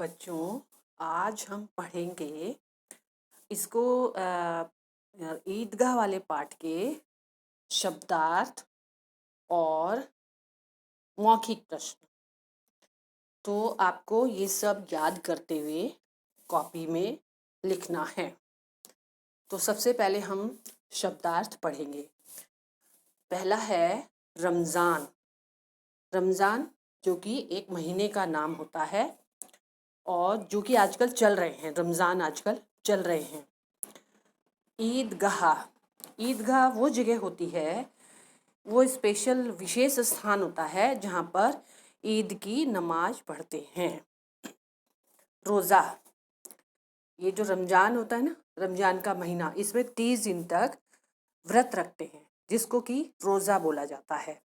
बच्चों, आज हम पढ़ेंगे इसको ईदगाह वाले पाठ के शब्दार्थ और मौखिक प्रश्न। तो आपको ये सब याद करते हुए कॉपी में लिखना है। तो सबसे पहले हम शब्दार्थ पढ़ेंगे। पहला है रमज़ान। रमज़ान जो कि एक महीने का नाम होता है और जो कि आजकल चल रहे हैं, रमज़ान आजकल चल रहे हैं। ईदगाह, ईदगाह वो जगह होती है, वो स्पेशल विशेष स्थान होता है जहाँ पर ईद की नमाज पढ़ते हैं। रोज़ा, ये जो रमज़ान होता है ना, रमज़ान का महीना, इसमें 30 दिन तक व्रत रखते हैं जिसको कि रोज़ा बोला जाता है।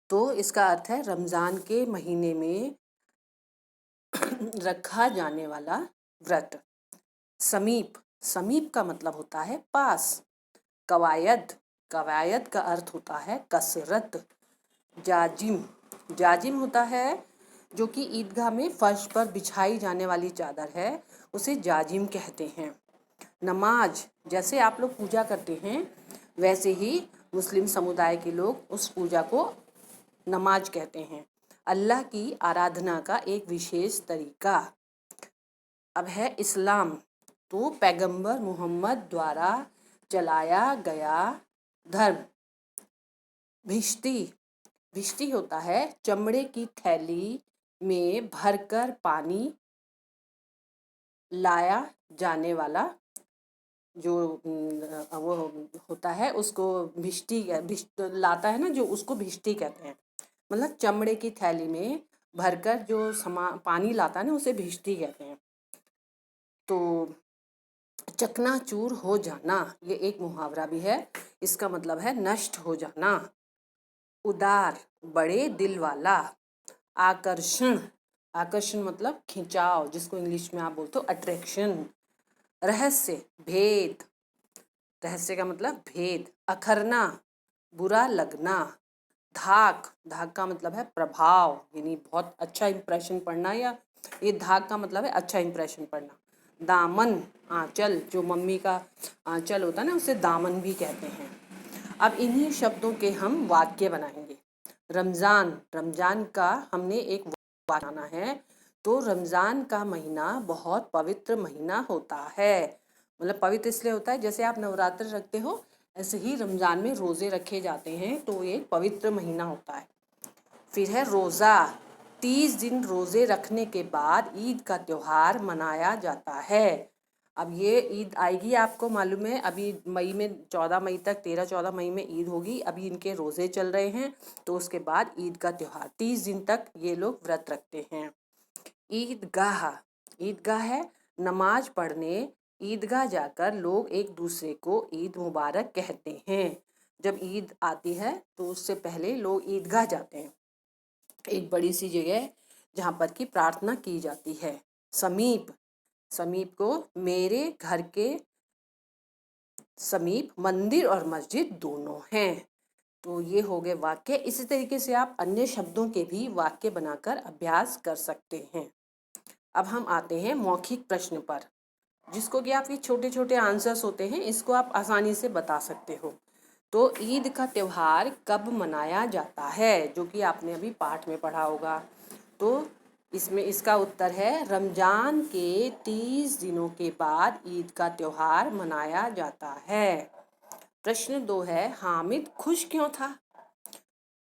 तो इसका अर्थ है रमज़ान के महीने में रखा जाने वाला व्रत। समीप, समीप का मतलब होता है पास। कवायद, कवायद का अर्थ होता है कसरत। जाजिम, जाजिम होता है जो कि ईदगाह में फर्श पर बिछाई जाने वाली चादर है, उसे जाजिम कहते हैं। नमाज, जैसे आप लोग पूजा करते हैं वैसे ही मुस्लिम समुदाय के लोग उस पूजा को नमाज कहते हैं। अल्लाह की आराधना का एक विशेष तरीका। अब है इस्लाम, तो पैगंबर मोहम्मद द्वारा चलाया गया धर्म। भिश्ती, भिश्ती होता है चमड़े की थैली में भरकर पानी लाया जाने वाला जो वो होता है, उसको भिश्ती लाता है ना, जो उसको भिश्ती कहते हैं। मतलब चमड़े की थैली में भरकर जो पानी लाता है ना, उसे भिश्ती कहते हैं। तो चकनाचूर हो जाना, ये एक मुहावरा भी है, इसका मतलब है नष्ट हो जाना। उदार, बड़े दिल वाला। आकर्षण, आकर्षण मतलब खिंचाव, जिसको इंग्लिश में आप बोलते हो अट्रैक्शन। रहस्य, भेद, रहस्य का मतलब भेद। अखरना, बुरा लगना। धाक, धाक का मतलब है प्रभाव, यानी बहुत अच्छा इंप्रेशन पड़ना, या ये धाक का मतलब है अच्छा इंप्रेशन पड़ना। दामन, आंचल, जो मम्मी का आंचल होता है ना, उसे दामन भी कहते हैं। अब इन्हीं शब्दों के हम वाक्य बनाएंगे। रमज़ान, रमज़ान का हमने एक वाक्य बनाना है। तो रमज़ान का महीना बहुत पवित्र महीना होता है। मतलब पवित्र इसलिए होता है, जैसे आप नवरात्र रखते हो ऐसे ही रमज़ान में रोज़े रखे जाते हैं, तो ये पवित्र महीना होता है। फिर है रोज़ा, 30 दिन रोज़े रखने के बाद ईद का त्यौहार मनाया जाता है। अब ये ईद आएगी, आपको मालूम है, अभी मई में 14 मई तक, 13-14 मई में ईद होगी। अभी इनके रोज़े चल रहे हैं, तो उसके बाद ईद का त्यौहार 30 दिन तक ये लोग व्रत रखते हैं। ईदगाह, ईदगाह है नमाज पढ़ने, ईदगाह जाकर लोग एक दूसरे को ईद मुबारक कहते हैं। जब ईद आती है तो उससे पहले लोग ईदगाह जाते हैं, एक बड़ी सी जगह जहाँ पर की प्रार्थना की जाती है। समीप, समीप को मेरे घर के समीप मंदिर और मस्जिद दोनों हैं। तो ये हो गए वाक्य। इसी तरीके से आप अन्य शब्दों के भी वाक्य बनाकर अभ्यास कर सकते हैं। अब हम आते हैं मौखिक प्रश्न पर, जिसको कि आपके छोटे छोटे आंसर्स होते हैं, इसको आप आसानी से बता सकते हो। तो ईद का त्यौहार कब मनाया जाता है, जो कि आपने अभी पाठ में पढ़ा होगा। तो इसमें इसका उत्तर है रमज़ान के 30 दिनों के बाद ईद का त्यौहार मनाया जाता है। प्रश्न 2 है हामिद खुश क्यों था।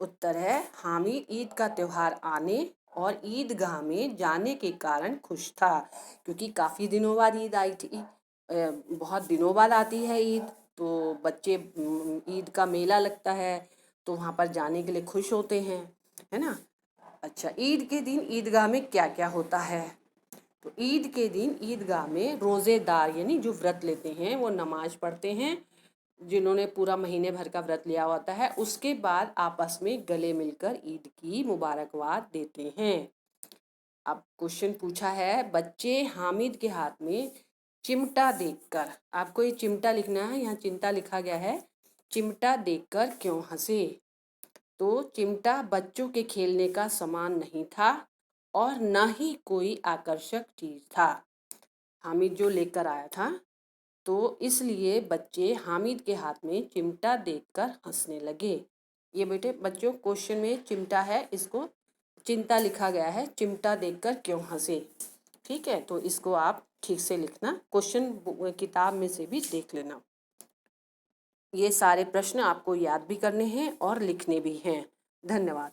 उत्तर है हामिद ईद का त्यौहार आने और ईदगाह में जाने के कारण खुश था, क्योंकि काफ़ी दिनों बाद ईद आई थी। बहुत दिनों बाद आती है ईद, तो बच्चे ईद का मेला लगता है, तो वहाँ पर जाने के लिए खुश होते हैं, है ना। अच्छा, ईद के दिन ईदगाह में क्या क्या होता है। तो ईद के दिन ईदगाह में रोज़ेदार, यानी जो व्रत लेते हैं, वो नमाज पढ़ते हैं। जिन्होंने पूरा महीने भर का व्रत लिया होता है, उसके बाद आपस में गले मिलकर ईद की मुबारकबाद देते हैं। अब क्वेश्चन पूछा है, बच्चे हामिद के हाथ में चिमटा देखकर, आपको ये चिमटा लिखना है, यहाँ चिंता लिखा गया है, चिमटा देखकर क्यों हंसे। तो चिमटा बच्चों के खेलने का सामान नहीं था और न ही कोई आकर्षक चीज था। हामिद जो लेकर आया था, तो इसलिए बच्चे हामिद के हाथ में चिमटा देखकर हंसने लगे। ये बेटे बच्चों क्वेश्चन में चिमटा है, इसको चिंता लिखा गया है, चिमटा देखकर क्यों हंसे। ठीक है, तो इसको आप ठीक से लिखना, क्वेश्चन किताब में से भी देख लेना। ये सारे प्रश्न आपको याद भी करने हैं और लिखने भी हैं। धन्यवाद।